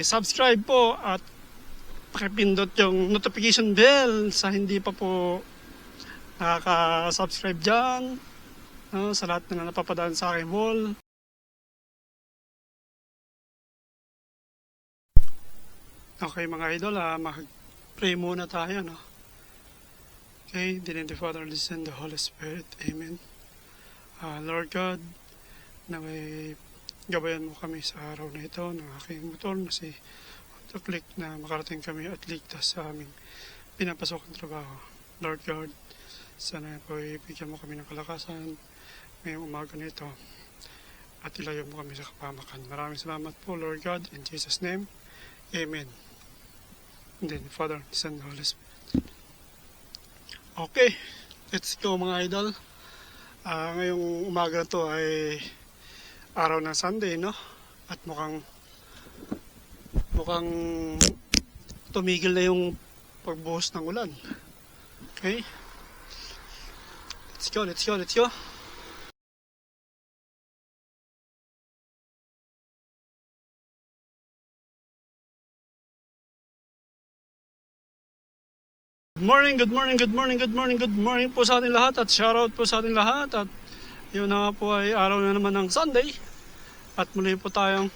Subscribe po at pakipindot yung notification bell sa hindi pa po nakaka-subscribe dyan, sa lahat na napapadaan sa aking wall. Okay mga idol, mag-pray muna tayo. Okay, in the name of the Father, the Son, the Holy Spirit. Amen. Lord God, na may gabayan mo kami sa araw na ito ng aking motor na si Autoclick na makarating kami at ligtas sa aming pinapasok ang trabaho. Lord God, sana po ibigyan mo kami ng kalakasan ngayong umaga na ito at ilayo mo kami sa kapamakan. Maraming salamat po Lord God, in Jesus' name, Amen. And then Father, Son, Holy Spirit. Okay, let's go mga idol. Ngayong umaga na to ay araw ng Sunday, no? At mukhang tumigil na yung pagbuhos ng ulan. Okay? Let's go. Good morning po sa ating lahat at shoutout po sa ating lahat at yun na nga po ay araw na naman ng Sunday at muli po tayong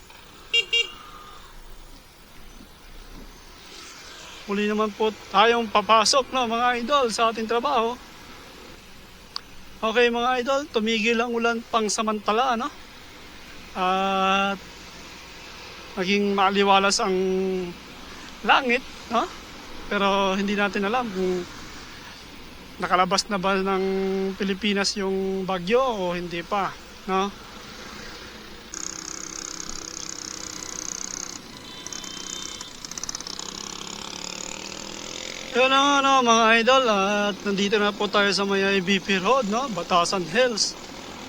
papasok na mga idol sa ating trabaho. Okay mga idol, tumigil ang ulan pang samantala, no? At naging maaliwalas ang langit, no? Pero hindi natin alam kung nakalabas na ba ng Pilipinas yung bagyo o hindi pa, no? Yun na nga mga idol, at nandito na po tayo sa may IBP Road, no? Batasan Hills.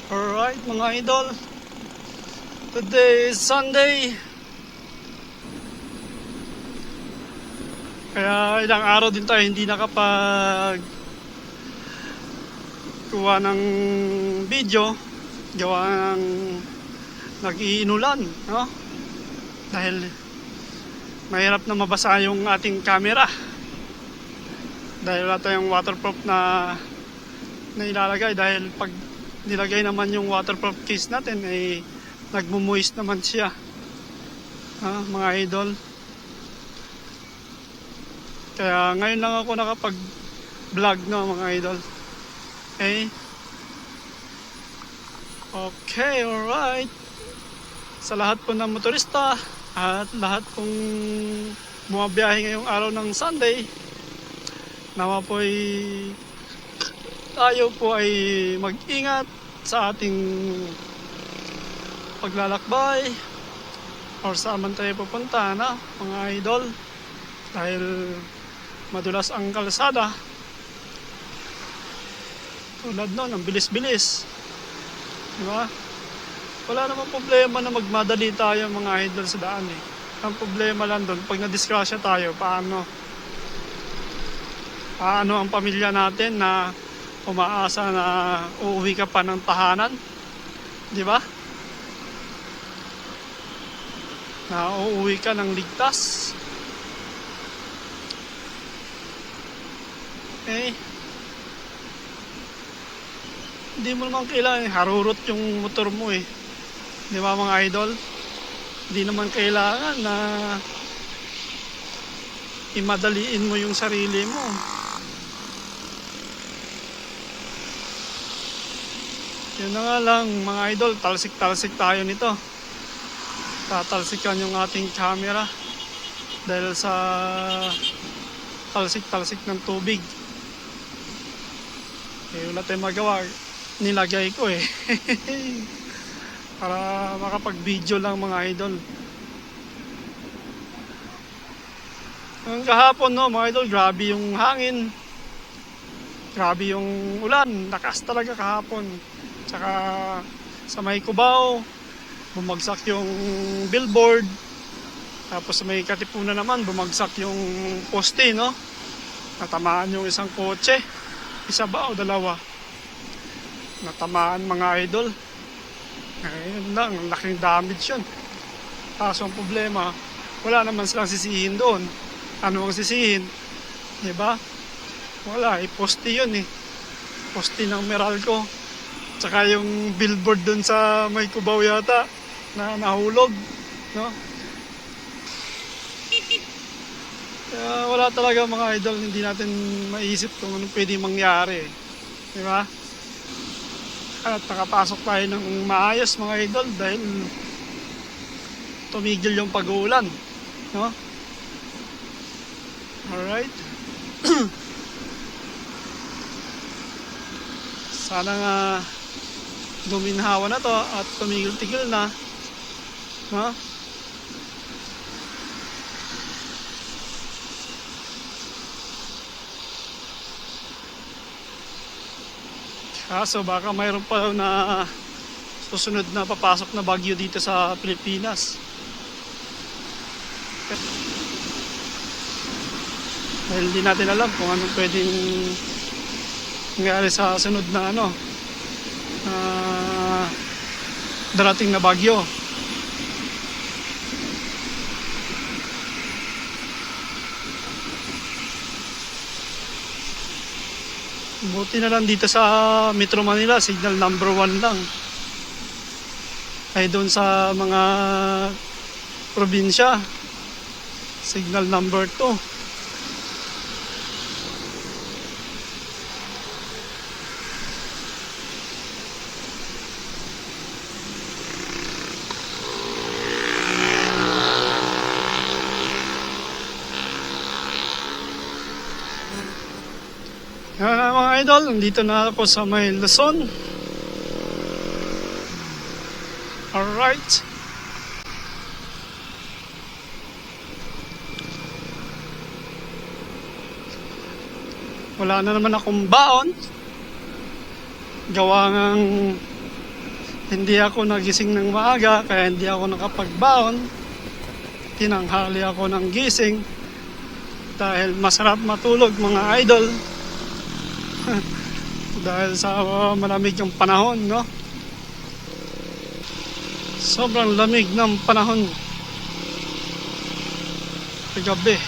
Alright mga idol, today is Sunday. Kaya ilang araw din tayo hindi nakapag kuha ng video, gawa ng nag-iinulan, no? Dahil mahirap na mabasa yung ating camera dahil wala tayong waterproof na ilalagay, dahil pag nilagay naman yung waterproof case natin ay nagmumoist naman siya, mga idol. Kaya ngayon lang ako nakapag-vlog, no, mga idol. Okay, alright. Sa lahat po ng motorista at lahat pong bumabiyahe ngayong araw ng Sunday, nawa po tayo po ay mag-ingat sa ating paglalakbay or saan man tayo pupunta, na mga idol, dahil madulas ang kalsada. Tulad nun, ang bilis-bilis, diba? Wala namang problema na magmadali tayo mga idol sa daan eh. Ang problema lang doon, pag nadisgrasya tayo, paano ang pamilya natin na umaasa na uuwi ka pa ng tahanan, diba? Na uuwi ka ng ligtas. Hindi mo naman kailangan harurot yung motor mo eh, di ba mga idol? Hindi naman kailangan na imadaliin mo yung sarili mo. Yun na nga lang mga idol, talsik tayo nito. Tatalsikan yung ating camera dahil sa talsik ng tubig. Wala tayong magawa, nilagay ko eh para makapag-video lang mga idol. Kahapon, no mga idol, grabe yung hangin, grabe yung ulan, lakas talaga kahapon. Tsaka sa may Cubao, bumagsak yung billboard. Tapos sa may Katipunan naman, bumagsak yung poste, no? Natamaan yung isang kotse. Isa ba o dalawa? Natamaan mga idol. Ayun lang, laking damage yun. Kaso ang problema, wala naman silang sisihin doon. Ano ang sisihin? Diba? Wala, poste yun poste ng Meralco. Tsaka yung billboard doon sa may Cubao yata na nahulog, no? Kaya wala talaga mga idol, hindi natin maisip kung anong pwede mangyari, diba? At nakapasok tayo ng maayos mga idol dahil tumigil yung pag-uulan, no? Alright. Sana nga guminhawa na to at tumigil-tigil na, no? Kaso baka mayroon pa na susunod na papasok na bagyo dito sa Pilipinas. Dahil hindi natin alam kung anong pwedeng nangyari sa sunod na darating na bagyo. Buti na lang dito sa Metro Manila, signal number 1 lang. Ay doon sa mga probinsya, signal number 2. Mga idol, nandito na ako sa may Luzon. Alright. Wala na naman akong baon. Gawa ngang hindi ako nagising ng maaga, kaya hindi ako nakapagbaon. Tinanghali ako ng gising dahil masarap matulog mga idol. Dahil sa malamig yung panahon, no? Sobrang lamig ng panahon kagabi.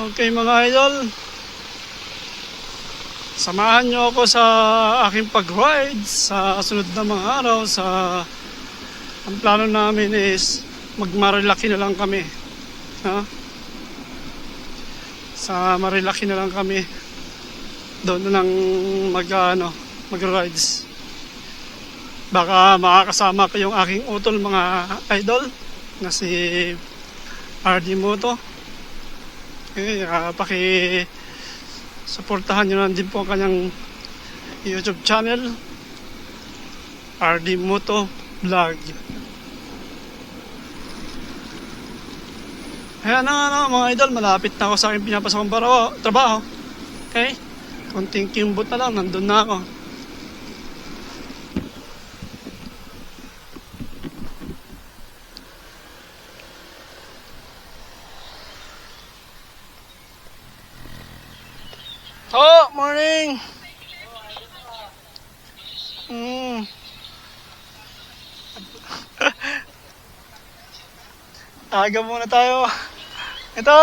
Okay mga idol, samahan nyo ako sa aking pag-ride sa sunod na mga araw. Ang plano namin is mag-Marilaki na lang kami, ha? Sa Marilaki na lang kami, doon na lang mag-rides. Baka makakasama ko yung aking utol mga idol na si RD Moto. Okay, paki-suportahan nyo na din po ang kanyang YouTube channel, RD Moto Vlog. Ayan na mga idol, malapit na ako sa aking pinapasakang trabaho. Okay? Konting kimbot na lang, nandun na ako. Oh, morning! Aga muna tayo. Ito!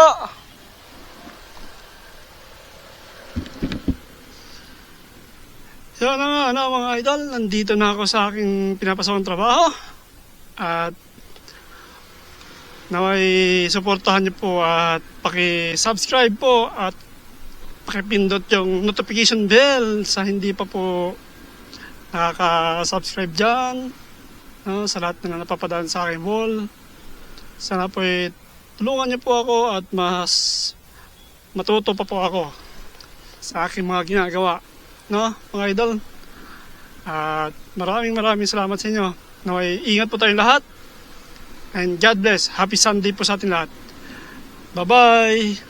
So na nga, mga idol, nandito na ako sa aking pinapasokang trabaho. At naway suportahan niyo po at paki-subscribe po at pakipindot yung notification bell sa hindi pa po nakaka-subscribe dyan, no, sa lahat na napapadaan sa aking wall. Sana po tulungan niyo po ako at mas matuto pa po ako sa aking mga ginagawa, no, mga idol. At maraming salamat sa inyo. Naway ingat po tayong lahat and God bless. Happy Sunday po sa ating lahat. Bye bye.